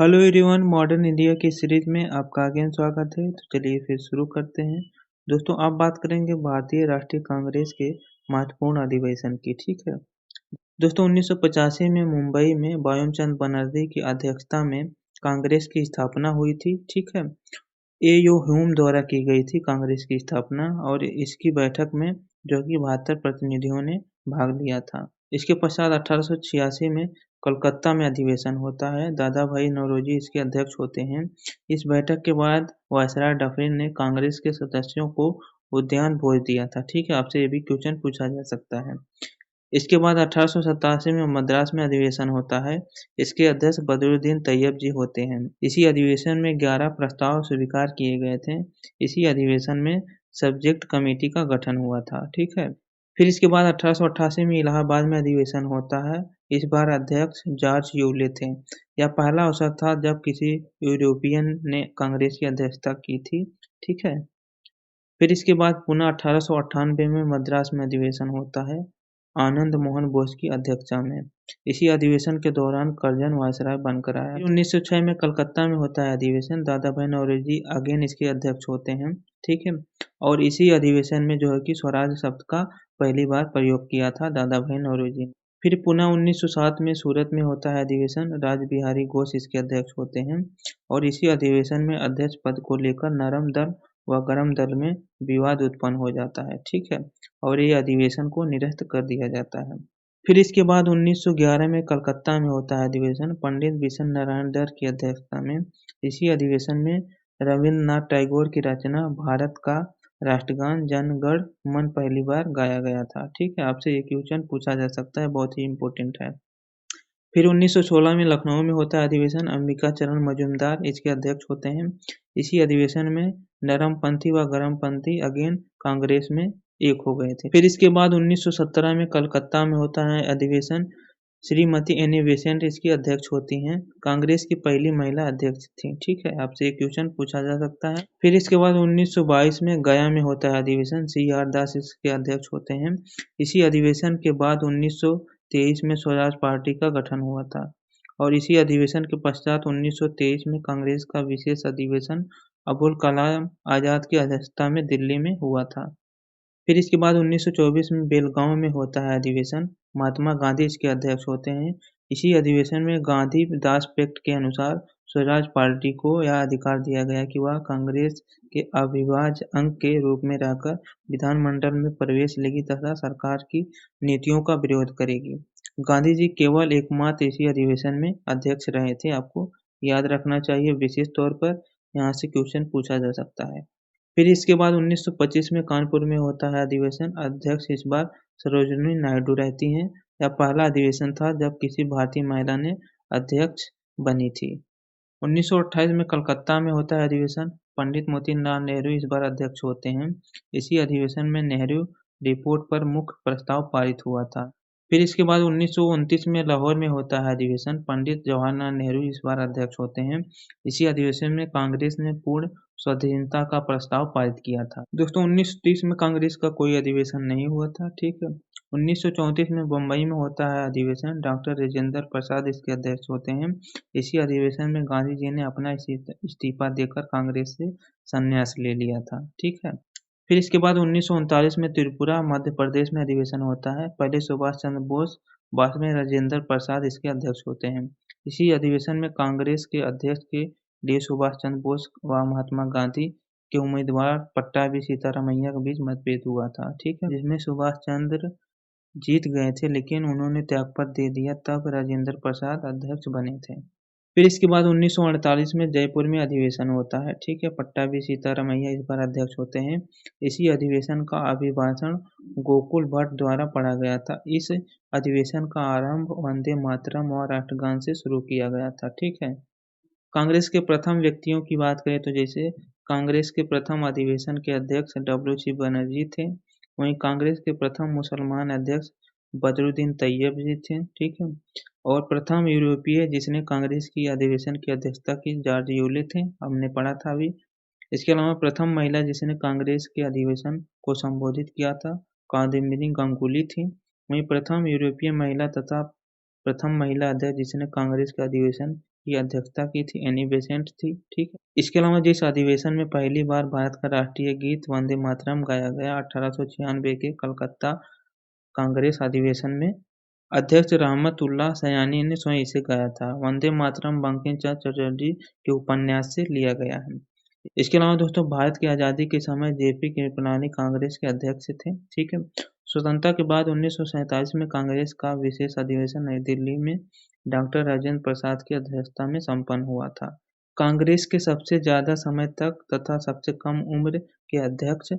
Hello everyone, modern India की series में आपका अगेन स्वागत है। तो चलिए फिर शुरू करते हैं। दोस्तों, आप बात करेंगे भारतीय राष्ट्रीय कांग्रेस के महत्वपूर्ण अधिवेशन की। ठीक है दोस्तों, 1985 में मुंबई में बंकिम बनर्जी की अध्यक्षता में कांग्रेस की स्थापना हुई थी। ठीक है, एयू ह्यूम द्वारा की गई थी कांग्रेस की स्थापना, और इसकी बैठक में जो कि 72 प्रतिनिधियों ने भाग लिया था। इसके पश्चात 1886 में कोलकाता में अधिवेशन होता है। दादा भाई नौरोजी इसके अध्यक्ष होते हैं। इस बैठक के बाद वायसराय डफरिन ने कांग्रेस के सदस्यों को उद्यान भोज दिया था। ठीक है, आपसे ये भी क्वेश्चन पूछा जा सकता है। इसके बाद 1887 में मद्रास में अधिवेशन होता है। इसके अध्यक्ष बदरुद्दीन तैयब जी होते हैं। इसी अधिवेशन में 11 प्रस्ताव स्वीकार किए गए थे। इसी अधिवेशन में सब्जेक्ट कमेटी का गठन हुआ था। ठीक है, फिर इसके बाद 1888 में इलाहाबाद में अधिवेशन होता है। इस बार अध्यक्ष जॉर्ज यूले थे। यह पहला अवसर था जब किसी यूरोपियन ने कांग्रेस की अध्यक्षता की थी। ठीक है, फिर इसके बाद पुनः 1898 में मद्रास में अधिवेशन होता है, आनंद मोहन बोस की अध्यक्षता में। इसी अधिवेशन के दौरान कर्जन वायसराय बनकर आया। 1906 में कलकत्ता में होता है अधिवेशन। दादा भाई नौरोजी अगेन इसके अध्यक्ष होते हैं। ठीक है, और इसी अधिवेशन में जो है कि स्वराज शब्द का पहली बार प्रयोग किया था दादा भाई नौरोजी ने। फिर पुनः 1907 में सूरत में होता है अधिवेशन। राज बिहारी घोष इसके अध्यक्ष होते हैं, और इसी अधिवेशन में अध्यक्ष पद को लेकर नरम दल व गरम दल में विवाद उत्पन्न हो जाता है। ठीक है, और ये अधिवेशन को निरस्त कर दिया जाता है। फिर इसके बाद 1911 में कलकत्ता में होता है अधिवेशन, पंडित बिशन नारायण दर की अध्यक्षता में। इसी अधिवेशन में रविन्द्रनाथ टैगोर की रचना भारत का राष्ट्रगान जन गण मन पहली बार गाया गया था। ठीक है, आपसे ये क्वेश्चन पूछा जा सकता है, बहुत ही इम्पोर्टेंट है। फिर 1916 में लखनऊ में होता है अधिवेशन। अंबिका चरण मजूमदार इसके अध्यक्ष होते हैं। इसी अधिवेशन में नरमपंथी व गरमपंथी अगेन कांग्रेस में एक हो गए थे। फिर इसके बाद 1917 में कलकत्ता में होता है अधिवेशन। श्रीमती एनी बेसेंट इसकी अध्यक्ष होती हैं। कांग्रेस की पहली महिला अध्यक्ष थी। ठीक है, आपसे एक क्वेश्चन पूछा जा सकता है। फिर इसके बाद 1922 में गया में होता है अधिवेशन। CR दास इसके अध्यक्ष होते हैं। इसी अधिवेशन के बाद 1923 में स्वराज पार्टी का गठन हुआ था, और इसी अधिवेशन के पश्चात 1923 में कांग्रेस का विशेष अधिवेशन अबुल कलाम आजाद की अध्यक्षता में दिल्ली में हुआ था। फिर इसके बाद 1924 में बेलगांव में होता है अधिवेशन। महात्मा गांधी इसके अध्यक्ष होते हैं। इसी अधिवेशन में गांधी दास पैक्ट के अनुसार स्वराज पार्टी को यह अधिकार दिया गया कि वह कांग्रेस के अविभाज्य अंग के रूप में रहकर विधानमंडल में प्रवेश लेगी तथा सरकार की नीतियों का विरोध करेगी। गांधी जी केवल एकमात्र इसी अधिवेशन में अध्यक्ष रहे थे। आपको याद रखना चाहिए, विशेष तौर पर यहाँ से क्वेश्चन पूछा जा सकता है। फिर इसके बाद 1925 में कानपुर में होता है अधिवेशन। अध्यक्ष इस बार सरोजिनी नायडू रहती हैं। यह पहला अधिवेशन था जब किसी भारतीय महिला ने अध्यक्ष बनी थी। 1928 में कलकत्ता में होता है अधिवेशन। पंडित मोतीलाल नेहरू इस बार अध्यक्ष होते हैं। इसी अधिवेशन में नेहरू रिपोर्ट पर मुख्य प्रस्ताव पारित हुआ था। फिर इसके बाद 1929 में लाहौर में होता है अधिवेशन। पंडित जवाहरलाल नेहरू इस बार अध्यक्ष होते हैं। इसी अधिवेशन में कांग्रेस ने पूर्ण स्वाधीनता का प्रस्ताव पारित किया था। दोस्तों, 1930 में कांग्रेस का कोई अधिवेशन नहीं हुआ था। ठीक है, 1934 में बम्बई में होता है अधिवेशन। डॉक्टर राजेंद्र प्रसाद इसके अध्यक्ष होते हैं। इसी अधिवेशन में गांधी जी ने अपना इस्तीफा देकर कांग्रेस से संन्यास ले लिया था। ठीक है, फिर इसके बाद 1939 में त्रिपुरा मध्य प्रदेश में अधिवेशन होता है। पहले सुभाष चंद्र बोस, बाद में राजेंद्र प्रसाद इसके अध्यक्ष होते हैं। इसी अधिवेशन में कांग्रेस के अध्यक्ष के लिए सुभाष चंद्र बोस व महात्मा गांधी के उम्मीदवार पट्टाभी सीतारामैया के बीच मतभेद हुआ था। ठीक है, जिसमें सुभाष चंद्र जीत गए थे, लेकिन उन्होंने त्यागपत्र दे दिया, तब राजेंद्र प्रसाद अध्यक्ष बने थे। फिर इसके बाद 1948 में जयपुर में अधिवेशन होता है। ठीक है, पट्टाभी सीतारामैया इस बार अध्यक्ष होते हैं। इसी अधिवेशन का अभिभाषण गोकुल भट्ट द्वारा पढ़ा गया था। इस अधिवेशन का आरंभ वंदे मातरम और राष्ट्रगान से शुरू किया गया था। ठीक है, कांग्रेस के प्रथम व्यक्तियों की बात करें तो जैसे कांग्रेस के प्रथम अधिवेशन के अध्यक्ष WC बनर्जी थे। वहीं कांग्रेस के प्रथम मुसलमान अध्यक्ष बदरुद्दीन तैयब जी थे। ठीक है, और प्रथम यूरोपीय जिसने कांग्रेस की अधिवेशन की अध्यक्षता की जॉर्ज यूले थे, हमने पढ़ा था अभी। इसके अलावा प्रथम महिला जिसने कांग्रेस के अधिवेशन को संबोधित किया था, कादम्बिनी गांगुली थी। वहीं प्रथम यूरोपीय महिला तथा प्रथम महिला अध्यक्ष जिसने कांग्रेस के अधिवेशन की अध्यक्षता की थी, एनी बेसेंट थी, ठीक है। इसके अलावा जिस अधिवेशन में पहली बार भारत का राष्ट्रीय गीत वंदे मातरम गाया गया 1896 के कलकत्ता कांग्रेस अधिवेशन में, अध्यक्ष रहमतुल्लाह सयानी ने स्वयं इसे गाया था। वंदे मातरम बंकिम चंद्र चटर्जी के उपन्यास से लिया गया है। इसके अलावा दोस्तों भारत की आज़ादी के समय जेपी कृपलानी कांग्रेस के अध्यक्ष थे, ठीक है। स्वतंत्रता के बाद 1947 में कांग्रेस का विशेष अधिवेशन नई दिल्ली में डॉक्टर राजेंद्र प्रसाद की अध्यक्षता में संपन्न हुआ था। कांग्रेस के सबसे ज़्यादा समय तक तथा सबसे कम उम्र के अध्यक्ष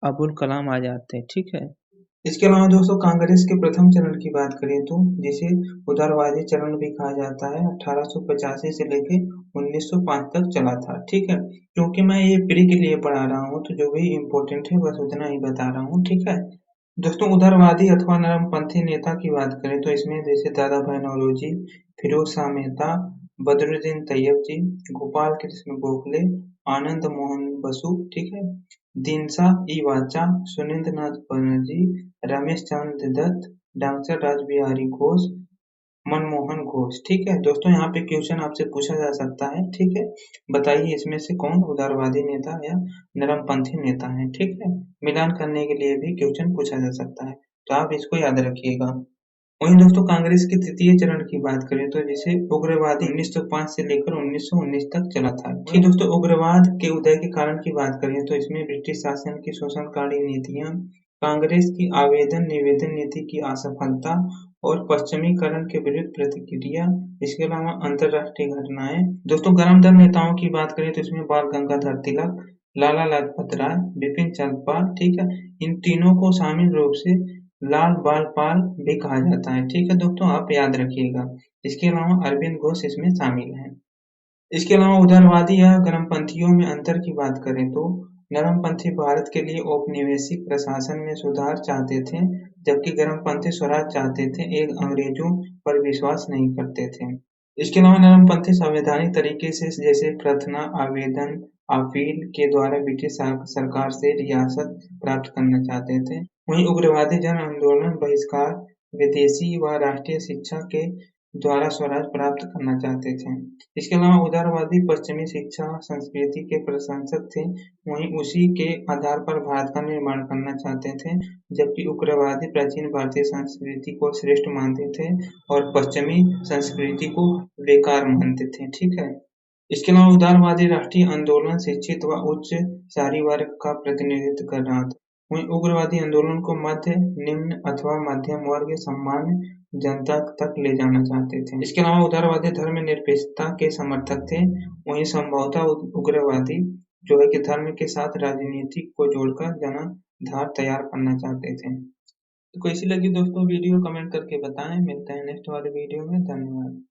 अबुल कलाम आजाद थे, ठीक है। इसके अलावा दोस्तों कांग्रेस के प्रथम चरण की बात करें तो जिसे उदारवादी चरण भी कहा जाता है, 1885 से लेके 1905 तक चला था, ठीक है। क्योंकि मैं ये प्री के लिए पढ़ा रहा हूँ तो जो भी इम्पोर्टेंट है बस उतना ही बता रहा हूँ, ठीक है। दोस्तों उदारवादी अथवा नरमपंथी नेता की बात करें तो इसमें जैसे दादा भाई नौरोजी, फिरोज शाह मेहता, बदरुद्दीन तैयब जी, गोपाल कृष्ण गोखले, आनंद मोहन बसु, ठीक है, दिनसा ई वाचा, सुरेंद्र नाथ बनर्जी, रमेश चंद्र दत्त, डॉक्टर रासबिहारी घोष, मनमोहन घोष, ठीक है। दोस्तों यहाँ पे क्वेश्चन आपसे पूछा जा सकता है, ठीक है। बताइए इसमें से कौन उदारवादी नेता या नरमपंथी नेता है, ठीक है। मिलान करने के लिए भी क्वेश्चन पूछा जा सकता है, तो आप इसको याद रखिएगा। वहीं दोस्तों कांग्रेस के तृतीय चरण की बात करें तो जिसे उग्रवादी 1905 से लेकर 1919 तक चला था। ठीक दोस्तों उग्रवाद के उदय के कारण की बात करें तो इसमें ब्रिटिश शासन की शोषणकारी नीतियां, कांग्रेस की आवेदन निवेदन नीति की असफलता और पश्चिमीकरण के विरुद्ध प्रतिक्रिया, इसके अलावा अंतरराष्ट्रीय घटनाएं। दोस्तों गरम दल नेताओं की बात करें तो इसमें बाल गंगाधर तिलक, लाला लाजपत राय, बिपिन चंद्र पाल, ठीक है। इन तीनों को शामिल रूप से लाल बाल पाल भी कहा जाता है, ठीक है दोस्तों, आप याद रखिएगा। इसके अलावा अरविंद घोष इसमें शामिल हैं। इसके अलावा उदारवादी या गर्मपंथियों में अंतर की बात करें तो नरमपंथी भारत के लिए औपनिवेशिक प्रशासन में सुधार चाहते थे, जबकि गर्मपंथी स्वराज चाहते थे, एक अंग्रेजों पर विश्वास नहीं करते थे। इसके अलावा नरमपंथी संवैधानिक तरीके से जैसे प्रार्थना, आवेदन, अपील के द्वारा ब्रिटिश सरकार से रियासत प्राप्त करना चाहते थे। वहीं उग्रवादी जन आंदोलन, बहिष्कार, विदेशी व राष्ट्रीय शिक्षा के द्वारा स्वराज प्राप्त करना चाहते थे। इसके अलावा उदारवादी पश्चिमी शिक्षा संस्कृति के प्रशंसक थे, वहीं उसी के आधार पर भारत का निर्माण करना चाहते थे, जबकि उग्रवादी प्राचीन भारतीय संस्कृति को श्रेष्ठ मानते थे और पश्चिमी संस्कृति को बेकार मानते थे, ठीक है। इसके अलावा उदारवादी राष्ट्रीय आंदोलन शिक्षित व उच्च शहरी वर्ग का प्रतिनिधित्व कर रहा था, वहीं उग्रवादी आंदोलन को मध्य, निम्न अथवा मध्यम वर्ग सामान्य जनता तक ले जाना चाहते थे। इसके अलावा उदारवादी धर्म निरपेक्षता के समर्थक थे, वहीं संभवतः उग्रवादी जो है कि धर्म के साथ राजनीति को जोड़कर जनाधार तैयार करना चाहते थे। तो कैसी लगी दोस्तों वीडियो, कमेंट करके बताएं। मिलते हैं नेक्स्ट वाले वीडियो में, धन्यवाद।